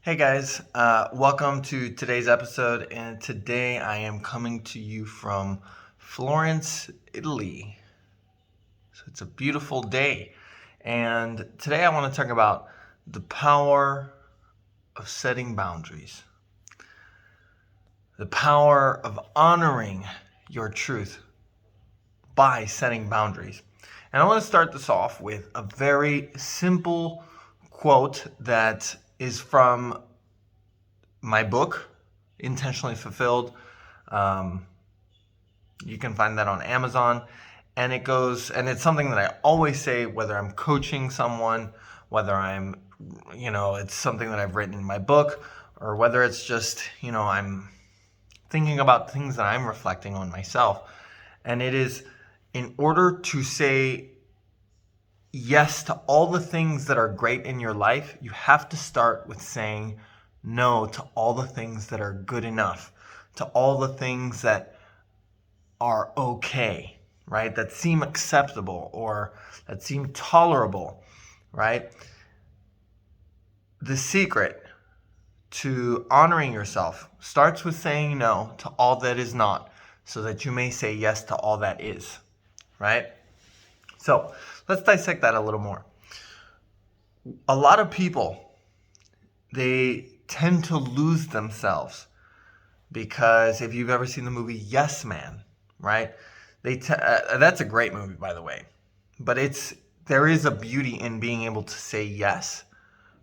Hey guys, welcome to today's episode. And today I am coming to you from Florence, Italy. So it's a beautiful day. And today I want to talk about the power of setting boundaries, the power of honoring your truth by setting boundaries. And I want to start this off with a very simple quote that is from my book, Intentionally Fulfilled. You can find that on Amazon. And it's something that I always say, whether I'm coaching someone, whether it's something that I've written in my book, or whether it's just, I'm thinking about things that I'm reflecting on myself. And it is, in order to say yes to all the things that are great in your life, you have to start with saying no to all the things that are good enough, to all the things that are okay, right? That seem acceptable or that seem tolerable, right? The secret to honoring yourself starts with saying no to all that is not, so that you may say yes to all that is, right? So let's dissect that a little more. A lot of people, they tend to lose themselves because if you've ever seen the movie Yes Man, right? That's a great movie, by the way. But there is a beauty in being able to say yes,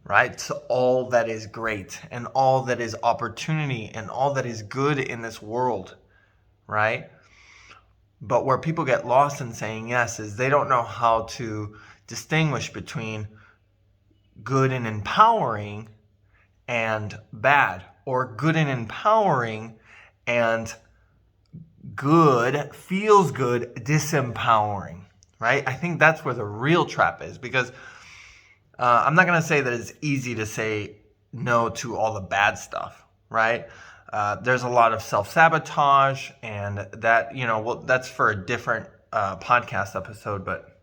right? To all that is great and all that is opportunity and all that is good in this world, right? But where people get lost in saying yes is they don't know how to distinguish between good and empowering and bad, or good and empowering and good, feels good, disempowering, right? I think that's where the real trap is, because I'm not going to say that it's easy to say no to all the bad stuff, right? There's a lot of self-sabotage, and that, that's for a different podcast episode, but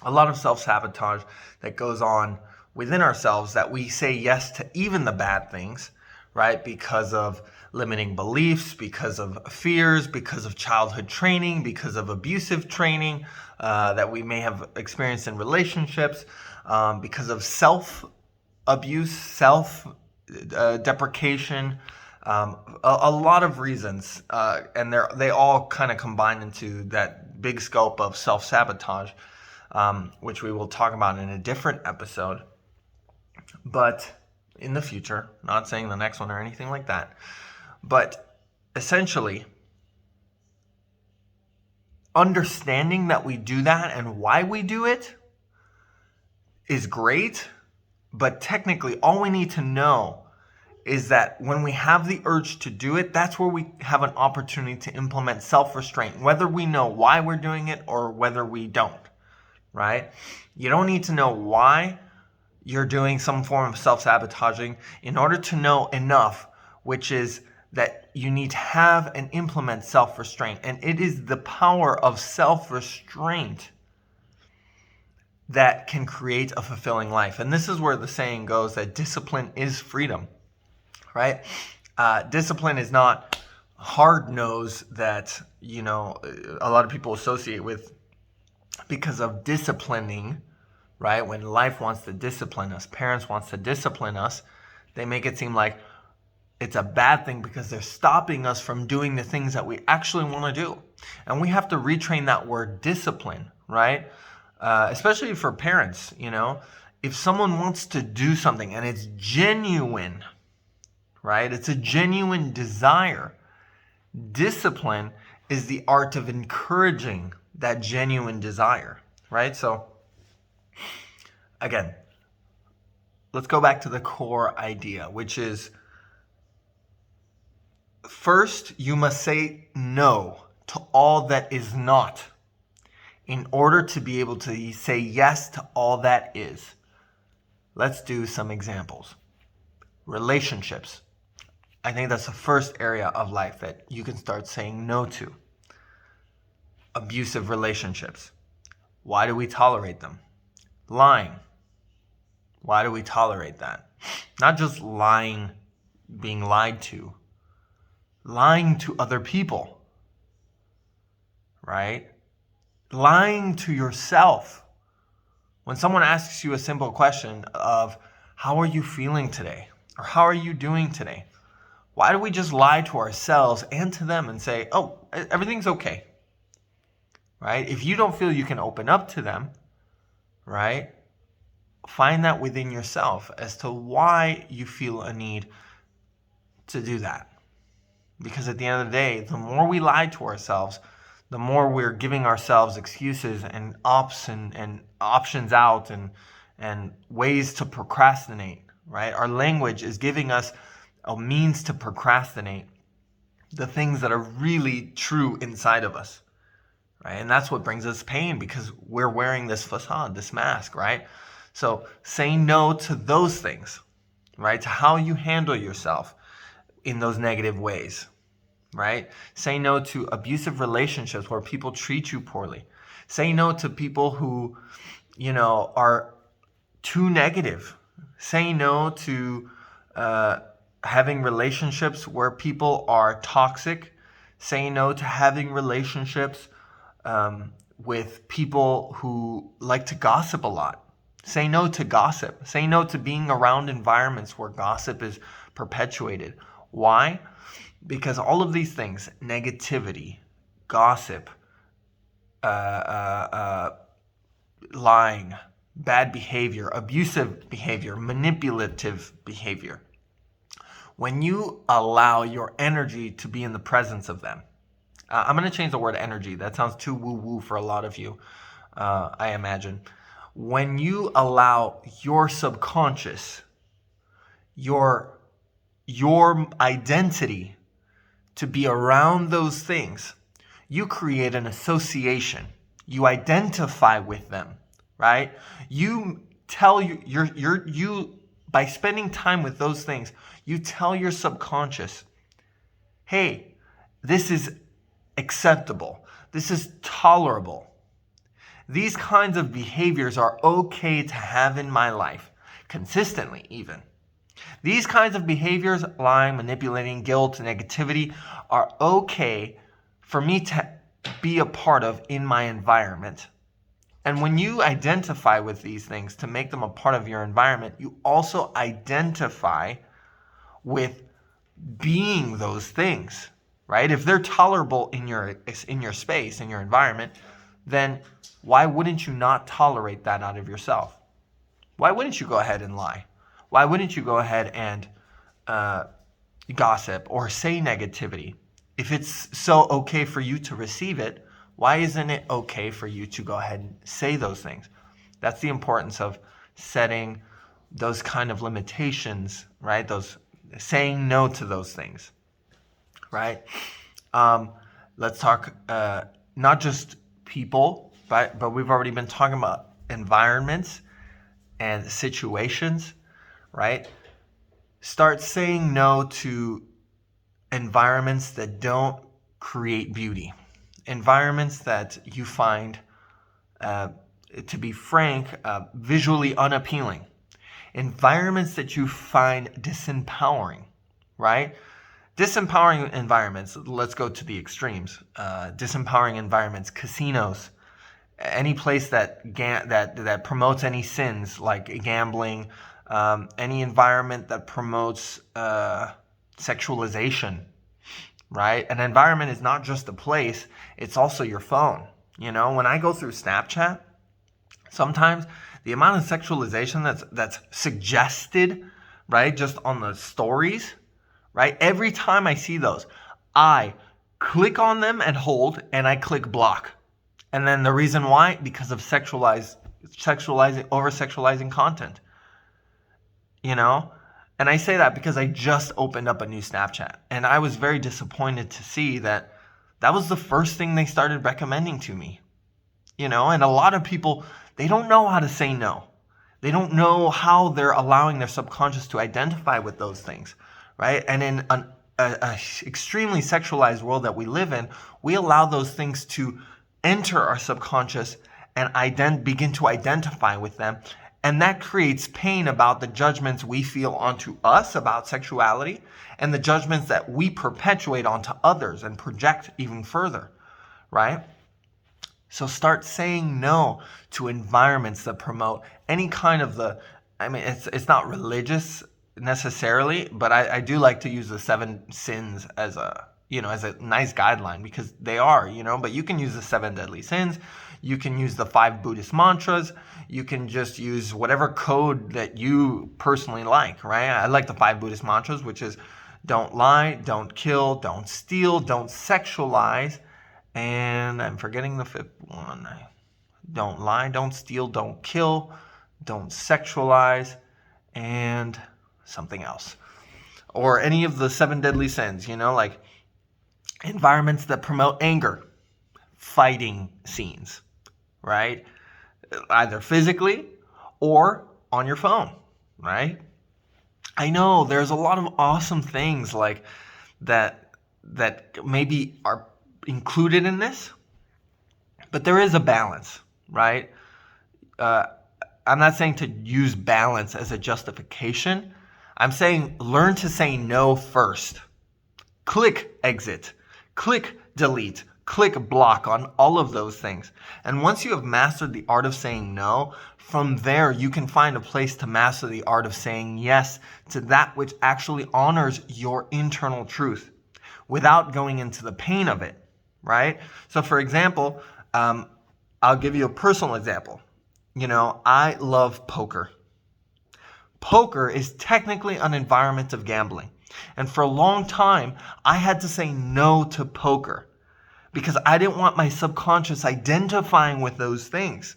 a lot of self-sabotage that goes on within ourselves, that we say yes to even the bad things, right? Because of limiting beliefs, because of fears, because of childhood training, because of abusive training that we may have experienced in relationships, because of self-abuse, self-deprecation, a lot of reasons, and they all kind of combine into that big scope of self-sabotage, which we will talk about in a different episode. But in the future, not saying the next one or anything like that, but essentially understanding that we do that and why we do it is great. But technically, all we need to know is that when we have the urge to do it, that's where we have an opportunity to implement self-restraint, whether we know why we're doing it or whether we don't, right? You don't need to know why you're doing some form of self-sabotaging in order to know enough, which is that you need to have and implement self-restraint. And it is the power of self-restraint that can create a fulfilling life. And this is where the saying goes that discipline is freedom, right? Discipline is not hard nose that, a lot of people associate with because of disciplining, right? When life wants to discipline us, parents wants to discipline us, they make it seem like it's a bad thing because they're stopping us from doing the things that we actually want to do. And we have to retrain that word discipline, right? Especially for parents, if someone wants to do something and it's genuine, right? It's a genuine desire. Discipline is the art of encouraging that genuine desire, right? So again, let's go back to the core idea, which is first, you must say no to all that is not in order to be able to say yes to all that is. Let's do some examples. Relationships. I think that's the first area of life that you can start saying no to. Abusive relationships. Why do we tolerate them? Lying. Why do we tolerate that? Not just lying, being lied to, lying to other people, right? Lying to yourself. When someone asks you a simple question of, how are you feeling today? Or how are you doing today? Why do we just lie to ourselves and to them and say, oh, everything's okay, right? If you don't feel you can open up to them, right? Find that within yourself as to why you feel a need to do that. Because at the end of the day, the more we lie to ourselves, the more we're giving ourselves excuses and options out and ways to procrastinate, right? Our language is giving us a means to procrastinate the things that are really true inside of us, right? And that's what brings us pain, because we're wearing this facade, this mask, right? So say no to those things, right? To how you handle yourself in those negative ways, right? Say no to abusive relationships where people treat you poorly. Say no to people who, are too negative. Say no to having relationships where people are toxic. Say no to having relationships with people who like to gossip a lot. Say no to gossip. Say no to being around environments where gossip is perpetuated. Why? Because all of these things, negativity, gossip, lying, bad behavior, abusive behavior, manipulative behavior, when you allow your energy to be in the presence of them, I'm going to change the word energy. That sounds too woo-woo for a lot of you, I imagine. When you allow your subconscious, your identity to be around those things, you create an association. You identify with them, right? You tell you by spending time with those things, you tell your subconscious, hey, this is acceptable. This is tolerable. These kinds of behaviors are okay to have in my life, consistently even. These kinds of behaviors, lying, manipulating, guilt, negativity, are okay for me to be a part of in my environment. And when you identify with these things to make them a part of your environment, you also identify with being those things, right? If they're tolerable in your space, in your environment, then why wouldn't you not tolerate that out of yourself? Why wouldn't you go ahead and lie? Why wouldn't you go ahead and gossip or say negativity? If it's so okay for you to receive it, why isn't it okay for you to go ahead and say those things? That's the importance of setting those kind of limitations, right? Those saying no to those things, right? Let's talk not just people, but we've already been talking about environments and situations, right? Start saying no to environments that don't create beauty, environments that you find, to be frank, visually unappealing, environments that you find disempowering, right? Disempowering environments, let's go to the extremes. Disempowering environments, casinos, any place that promotes any sins like gambling, any environment that promotes sexualization, right? An environment is not just a place, it's also your phone. When I go through Snapchat, sometimes the amount of sexualization that's suggested, right, just on the stories, right? Every time I see those, I click on them and hold, and I click block. And then the reason why, because of over-sexualizing content. And I say that because I just opened up a new Snapchat, and I was very disappointed to see that was the first thing they started recommending to me. And a lot of people, they don't know how to say no. They don't know how they're allowing their subconscious to identify with those things, right? And in an extremely sexualized world that we live in, we allow those things to enter our subconscious and begin to identify with them. And that creates pain about the judgments we feel onto us about sexuality and the judgments that we perpetuate onto others and project even further, right? So start saying no to environments that promote any kind of it's not religious necessarily, but I do like to use the 7 sins as a nice guideline, because they are, but you can use the 7 deadly sins. You can use the 5 Buddhist mantras. You can just use whatever code that you personally like, right? I like the 5 Buddhist mantras, which is don't lie, don't kill, don't steal, don't sexualize, and I'm forgetting the 5th one. Don't lie, don't steal, don't kill, don't sexualize, and something else. Or any of the 7 deadly sins, like environments that promote anger, fighting scenes, right? Either physically or on your phone, right? I know there's a lot of awesome things like that maybe are included in this, but there is a balance, right? I'm not saying to use balance as a justification. I'm saying learn to say no first. Click exit, click delete, click block on all of those things. And once you have mastered the art of saying no, from there you can find a place to master the art of saying yes to that which actually honors your internal truth without going into the pain of it, right? So for example, I'll give you a personal example. I love poker. Poker is technically an environment of gambling. And for a long time, I had to say no to poker because I didn't want my subconscious identifying with those things,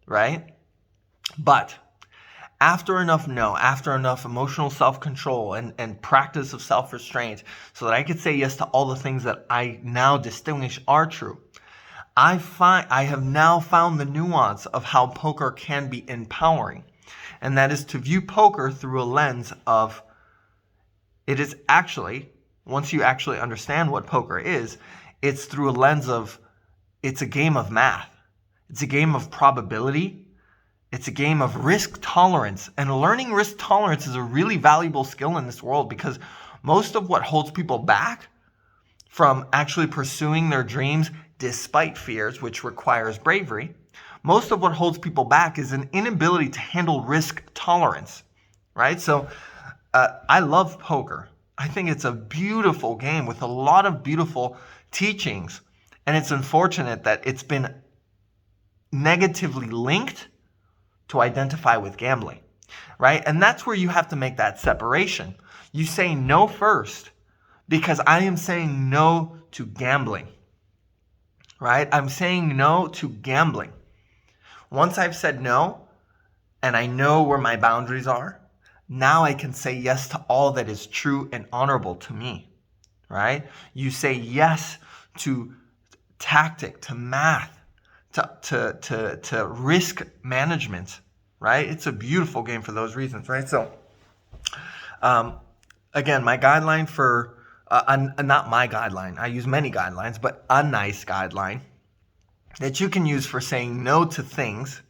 right? But after enough emotional self-control and practice of self-restraint so that I could say yes to all the things that I now distinguish are true, I have now found the nuance of how poker can be empowering. And that is to view poker through a lens of, it is actually, once you actually understand what poker is, it's through a lens of, it's a game of math. It's a game of probability. It's a game of risk tolerance. And learning risk tolerance is a really valuable skill in this world, because most of what holds people back from actually pursuing their dreams despite fears, which requires bravery, most of what holds people back is an inability to handle risk tolerance, right? So I love poker. I think it's a beautiful game with a lot of beautiful teachings. And it's unfortunate that it's been negatively linked to identify with gambling, right? And that's where you have to make that separation. You say no first because I am saying no to gambling, right? I'm saying no to gambling. Once I've said no, and I know where my boundaries are, now I can say yes to all that is true and honorable to me, right? You say yes to tactic, to math, to risk management, right? It's a beautiful game for those reasons, right? So, again, my guideline for, not my guideline, I use many guidelines, but a nice guideline that you can use for saying no to things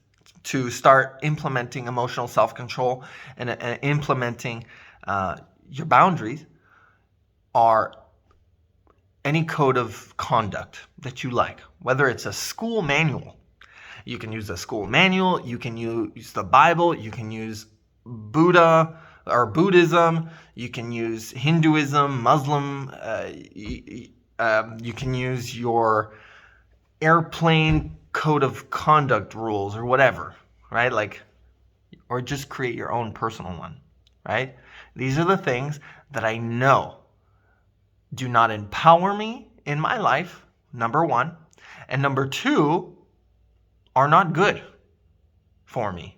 to start implementing emotional self-control and implementing your boundaries are any code of conduct that you like, whether it's a school manual. You can use a school manual, you can use the Bible, you can use Buddha or Buddhism, you can use Hinduism, Muslim, you can use your airplane code of conduct rules or whatever, right? Or just create your own personal one, right? These are the things that I know do not empower me in my life, number one, and number two, are not good for me.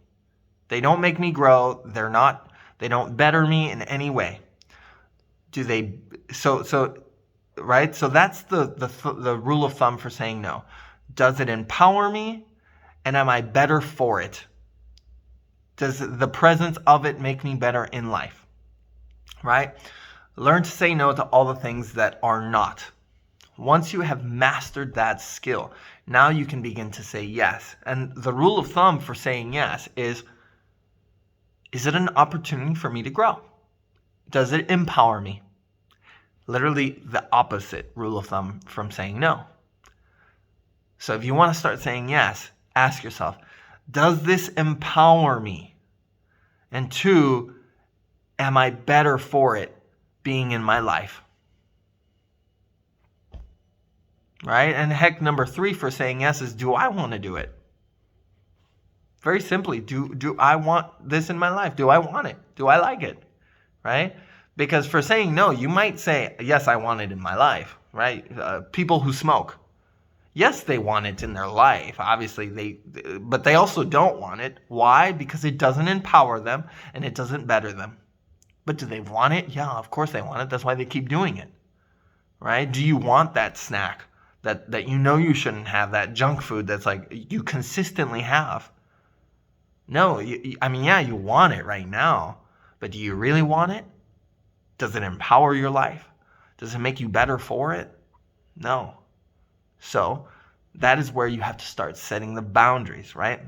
They don't make me grow. They don't better me in any way. Right? So that's the rule of thumb for saying no. Does it empower me? And am I better for it? Does the presence of it make me better in life? Right? Learn to say no to all the things that are not. Once you have mastered that skill, now you can begin to say yes. And the rule of thumb for saying yes is Is it an opportunity for me to grow? Does it empower me? Literally the opposite rule of thumb from saying no. So if you want to start saying yes, ask yourself, does this empower me? And 2, am I better for it being in my life? Right? And heck, number 3 for saying yes is, do I want to do it? Very simply, do I want this in my life? Do I want it? Do I like it? Right? Because for saying no, you might say, yes, I want it in my life, right? People who smoke, yes, they want it in their life. Obviously, but they also don't want it. Why? Because it doesn't empower them and it doesn't better them. But do they want it? Yeah, of course they want it. That's why they keep doing it, right? Do you want that snack that you know you shouldn't have, that junk food that's like you consistently have? No, yeah, you want it right now, but do you really want it? Does it empower your life? Does it make you better for it? No. So that is where you have to start setting the boundaries, right?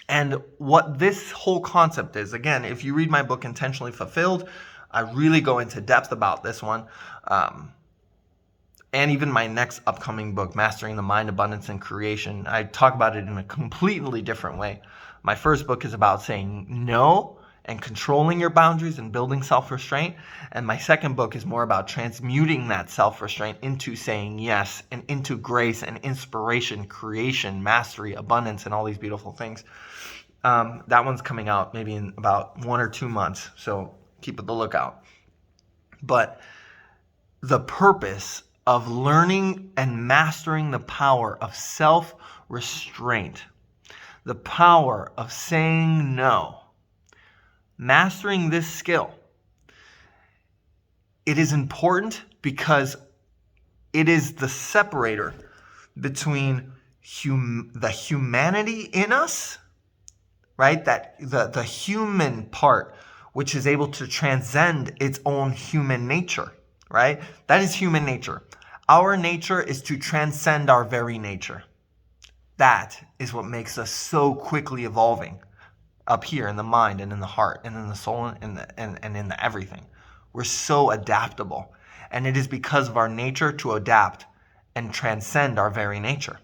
And what this whole concept is, again, if you read my book, Intentionally Fulfilled, I really go into depth about this one. And even my next upcoming book, Mastering the Mind, Abundance, and Creation, I talk about it in a completely different way. My first book is about saying no and controlling your boundaries and building self-restraint. And my second book is more about transmuting that self-restraint into saying yes and into grace and inspiration, creation, mastery, abundance, and all these beautiful things. That one's coming out maybe in about 1 or 2 months, so keep the lookout. But the purpose of learning and mastering the power of self-restraint, the power of saying no, mastering this skill, it is important because it is the separator between the humanity in us, right? That the human part, which is able to transcend its own human nature, right? That is human nature. Our nature is to transcend our very nature. That is what makes us so quickly evolving up here in the mind and in the heart and in the soul and in the everything. We're so adaptable. And it is because of our nature to adapt and transcend our very nature.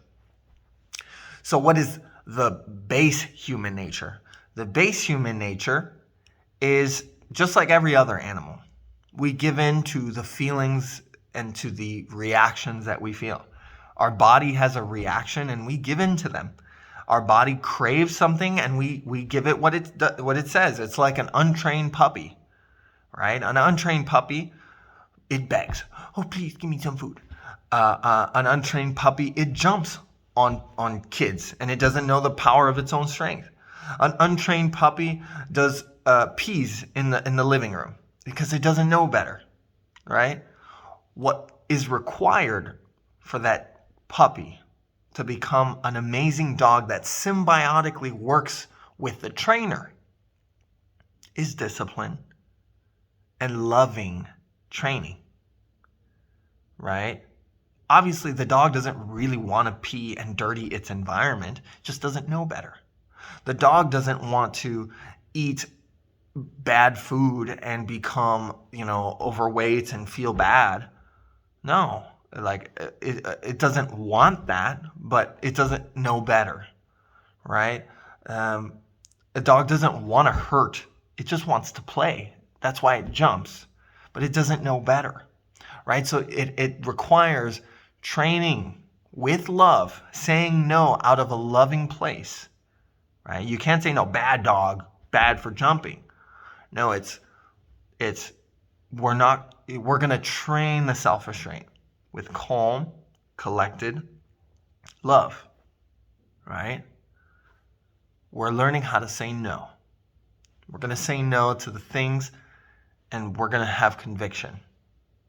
So what is the base human nature? The base human nature is just like every other animal. We give in to the feelings and to the reactions that we feel. Our body has a reaction and we give in to them. Our body craves something and we give it what it says. It's like an untrained puppy, right? An untrained puppy, it begs, oh, please give me some food. An untrained puppy, it jumps on kids and it doesn't know the power of its own strength. An untrained puppy does pees in the living room because it doesn't know better, right? What is required for that puppy to become an amazing dog that symbiotically works with the trainer is discipline and loving training, right? Obviously, the dog doesn't really want to pee and dirty its environment, just doesn't know better. The dog doesn't want to eat bad food and become, overweight and feel bad. No, like it doesn't want that, but it doesn't know better, right? A dog doesn't want to hurt. It just wants to play. That's why it jumps, but it doesn't know better, right? So it requires training with love, saying no out of a loving place, right? You can't say no, bad dog, bad for jumping. No, we're going to train the self-restraint with calm, collected love, right? We're learning how to say no. We're going to say no to the things and we're going to have conviction,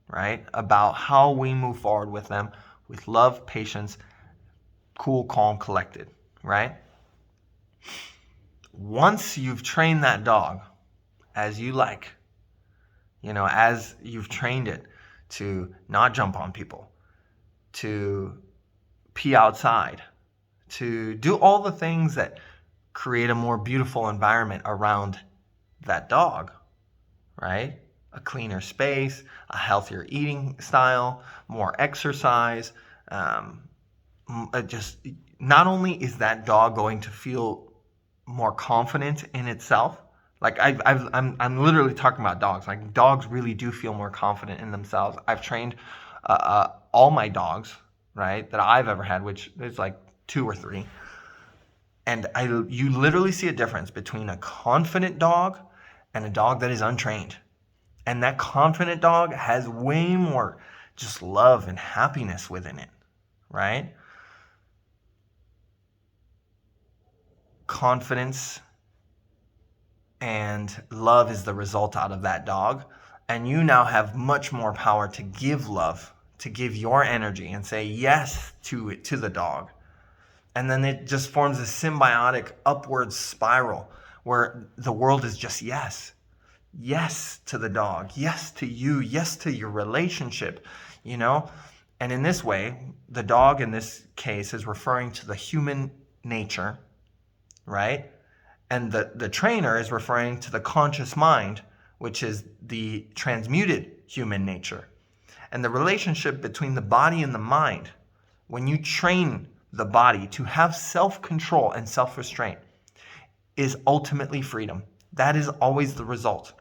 right? About how we move forward with them with love, patience, cool, calm, collected, right? Once you've trained that dog as you like, as you've trained it to not jump on people, to pee outside, to do all the things that create a more beautiful environment around that dog, right? A cleaner space, a healthier eating style, more exercise. Just not only is that dog going to feel more confident in itself, like I'm literally talking about dogs. Like dogs really do feel more confident in themselves. I've trained all my dogs, right, that I've ever had, which is like 2 or 3. And you literally see a difference between a confident dog and a dog that is untrained. And that confident dog has way more just love and happiness within it, right? Confidence and love is the result out of that dog. And you now have much more power to give love, to give your energy and say yes to the dog. And then it just forms a symbiotic upward spiral where the world is just yes. Yes to the dog. Yes to you. Yes to your relationship, you know? And in this way, the dog in this case is referring to the human nature, right? And the trainer is referring to the conscious mind, which is the transmuted human nature. And the relationship between the body and the mind, when you train the body to have self-control and self-restraint, is ultimately freedom. That is always the result.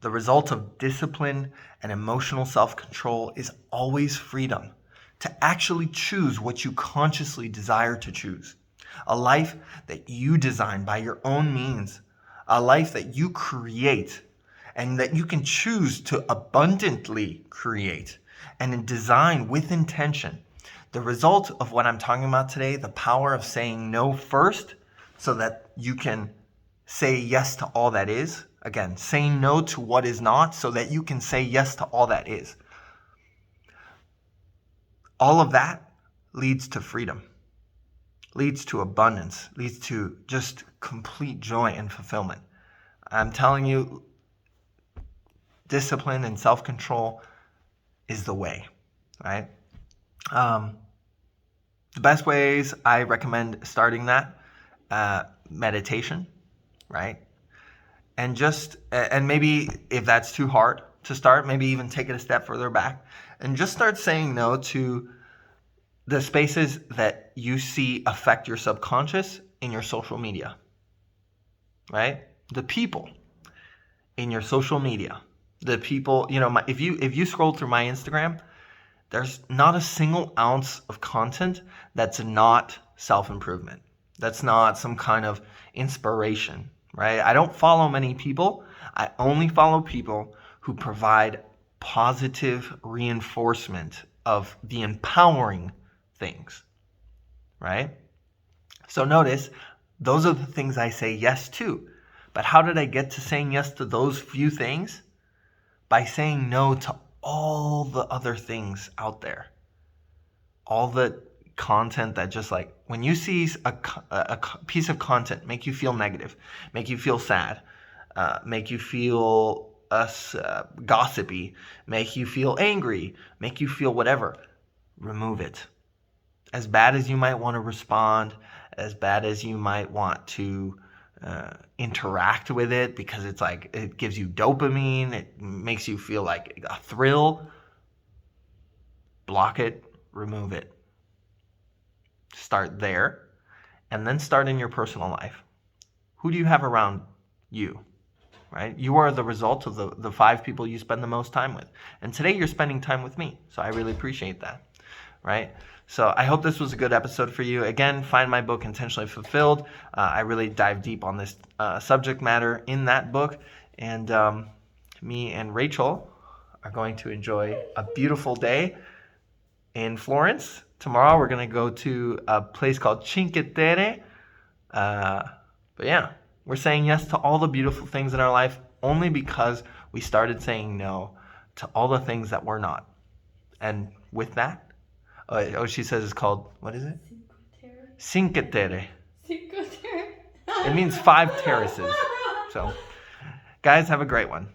The result of discipline and emotional self-control is always freedom to actually choose what you consciously desire to choose. A life that you design by your own means, a life that you create and that you can choose to abundantly create and design with intention. The result of what I'm talking about today, the power of saying no first so that you can say yes to all that is. Again, saying no to what is not so that you can say yes to all that is. All of that leads to freedom, leads to abundance, leads to just complete joy and fulfillment. I'm telling you, discipline and self-control is the way, right? The best ways I recommend starting that, meditation, right? And maybe if that's too hard to start, maybe even take it a step further back and just start saying no to the spaces that you see affect your subconscious in your social media, right? The people in your social media, the people, if you scroll through my Instagram, there's not a single ounce of content that's not self-improvement. That's not some kind of inspiration, right? I don't follow many people. I only follow people who provide positive reinforcement of the empowering things, right? So notice, those are the things I say yes to. But how did I get to saying yes to those few things? By saying no to all the other things out there. All the content that just like, when you see a piece of content make you feel negative, make you feel sad, make you feel gossipy, make you feel angry, make you feel whatever, remove it. As bad as you might want to respond, as bad as you might want to interact with it because it's like it gives you dopamine, it makes you feel like a thrill, block it, remove it. Start there, and then start in your personal life. Who do you have around you, right? You are the result of the 5 people you spend the most time with. And today you're spending time with me, so I really appreciate that, right? So I hope this was a good episode for you. Again, find my book, Intentionally Fulfilled. I really dive deep on this subject matter in that book. And me and Rachel are going to enjoy a beautiful day in Florence. Tomorrow we're going to go to a place called Cinque Terre. But yeah, we're saying yes to all the beautiful things in our life only because we started saying no to all the things that we're not. And with that, she says it's called, what is it? Cinque Terre. Cinque Terre. It means 5 terraces. So, guys, have a great one.